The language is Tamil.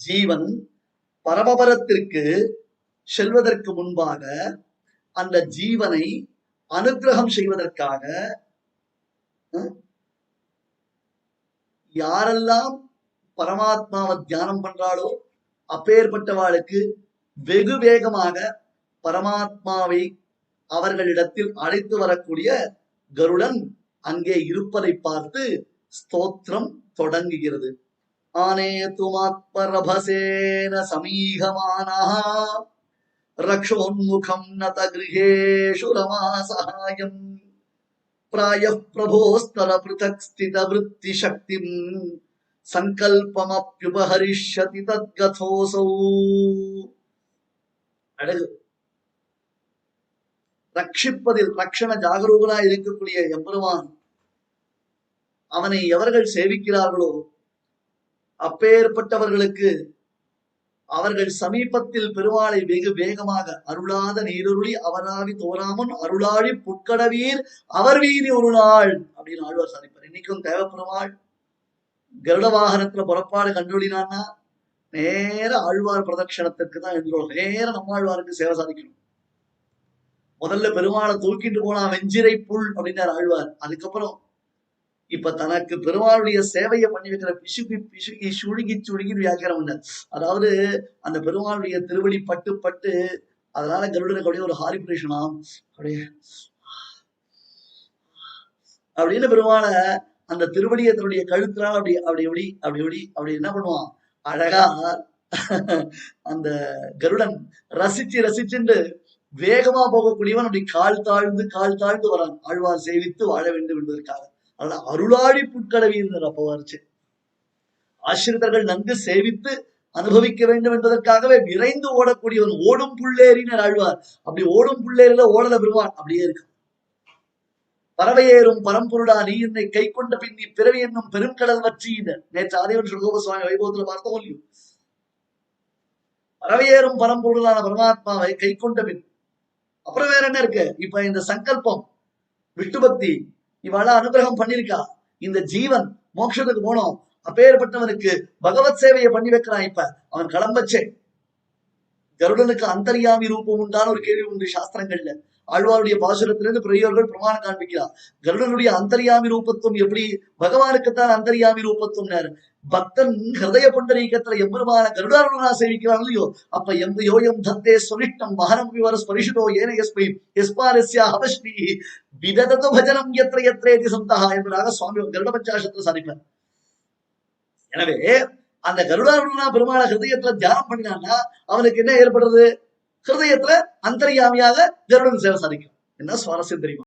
ஜீவன் பரமபரத்திற்கு செல்வதற்கு முன்பாக அந்த ஜீவனை அனுகிரகம் செய்வதற்காக யாரெல்லாம் பரமாத்மாவை தியானம் பண்றாளோ அப்பேற்பட்டவாளுக்கு வெகு வேகமாக பரமாத்மாவை அவர்களிடத்தில் அழைத்து வரக்கூடிய கருடன் அங்கே இருப்பதை பார்த்து ஸ்தோத்திரம் தொடங்குகிறது. ஆனேதுமாத்மரபசேன சமீகமானா ரக்ஷோன்முகம் நத கிருஹேஷு ரமாசஹாயம் பிராயः பிரபோஸ்தர பிருதக் ஸ்தித விருத்தி சக்திம் சங்கல்பமப்யுபஹரிஷ்யதி தத்கதோசௌ. அழகு. ரட்சிப்பதில் ரக்ஷண ஜாகரூகனா இருக்கக்கூடிய எம்பெருமான் அவனை எவர்கள் சேவிக்கிறார்களோ அப்பேற்பட்டவர்களுக்கு அவர்கள் சமீபத்தில் பெருமாளை வெகு வேகமாக அருளாத நீருருளி அவராவி தோராமன் அருளாழி புட்கடவீர் அவர் வீதி ஒரு நாள் அப்படின்னு ஆழ்வார் சாதிப்பார். இன்னைக்கும் தேவப்பெருமாள் கருட வாகனத்துல புறப்பாடு கண்டுபிடினான்னா நேர ஆழ்வார் பிரதட்சணத்திற்கு தான் எழுந்துள்ளோம். நேர நம்மாழ்வாருக்கு சேவை சாதிக்கணும். முதல்ல பெருமாளை தூக்கிட்டு போனா வெஞ்சிரை புல் அப்படின்னாரு ஆழ்வார். அதுக்கப்புறம் இப்ப தனக்கு பெருமாளுடைய சேவையை பண்ணி வைக்கிற பிசுகி பிசுகி சுழுகி சுழுகி வியாக்கியானம் பண்ண. அதாவது அந்த பெருமாளுடைய திருவடி பட்டு பட்டு அதனால கருடனுக்கு அப்படியே ஒரு ஹாரிபுரேஷனாம் அப்படியே அப்படின்னு பெருமாளை அந்த திருவடியை தன்னுடைய கழுத்தினால் அப்படி அப்படி எப்படி அப்படி எப்படி அப்படி என்ன பண்ணுவான் அழகா அந்த கருடன் ரசிச்சு ரசிச்சுண்டு வேகமா போகக்கூடியவன் அப்படி கால் தாழ்ந்து வரான். ஆழ்வார் சேவித்து வாழ வேண்டும் என்பதற்காக. அதனால அருளாழி புட்கடவீர் அப்ப வரைச்சு ஆசிரியர்கள் நன்கு சேவித்து அனுபவிக்க வேண்டும் என்பதற்காகவே விரைந்து ஓடக்கூடியவன். ஓடும் புள்ளேறினர் ஆழ்வார். அப்படி ஓடும் புள்ளேறில ஓடல பெறுவான் அப்படியே இருக்கு. பறவையேறும் பரம்பொருடா நீ என்னை கை கொண்ட பின் நீ பிறவி என்னும் பெருங்கடல் வற்றியினர். நேற்று ஆதிவன் சுகோபசுவாமி வைபவத்துல பார்த்தோம் இல்லையோ. பறவையேறும் பரம்பொருளான பரமாத்மாவை கை கொண்ட பின் அப்புறம் வேற என்ன இருக்கு? இப்ப இந்த சங்கல்பம் விஷ்ணு பக்தி இவாள அனுகிரகம் பண்ணிருக்கா. இந்த ஜீவன் மோட்சத்துக்கு போனோம். அப்பேற்பட்டவனுக்கு பகவத் சேவையை பண்ணி வைக்கிறான். இப்ப அவன் கிளம்பச்சே. கருடனுக்கு அந்தர்யாமி ரூபம் உண்டான ஒரு கேள்வி உண்டு சாஸ்திரங்கள்ல. ஆழ்வாருடைய பாசுரத்திலிருந்து பெரியவர்கள் பிரமாணம் காண்பிக்கிறார். கருடனுடைய அந்தர்யாமி ரூபத்துவம் எப்படி? பகவானுக்குத்தான் அந்தர்யாமி ரூபத்துவம். பக்தன் ஹிருதய புண்டரீகத்துல எம்பெருமான கருடாருடனா சேவிக்கிறான் இல்லையோ. அப்ப எந்த யோயம் தத்தே சுனிஷ்டம் மகனம் விவர ஸ்பரிஷுதோ ஏன எஸ்மை எஸ்பாரஸ்யா அவஸ்மி விததது பஜனம் எத்திர எத்திரேதி சந்தஹா என்பதாக சுவாமி கருட பஞ்சாசத்துல சாதிப்பார். எனவே அந்த கருடாருடனா பெருமாள ஹிருதயத்துல தியானம் பண்ணினான்னா அவனுக்கு என்ன ஏற்படுறது? ஹிருதயத்துல அந்தர்யாமியாக கருடன் சேவை சாதிக்கும். என்ன சுவாரஸ்யம் தெரியுமா?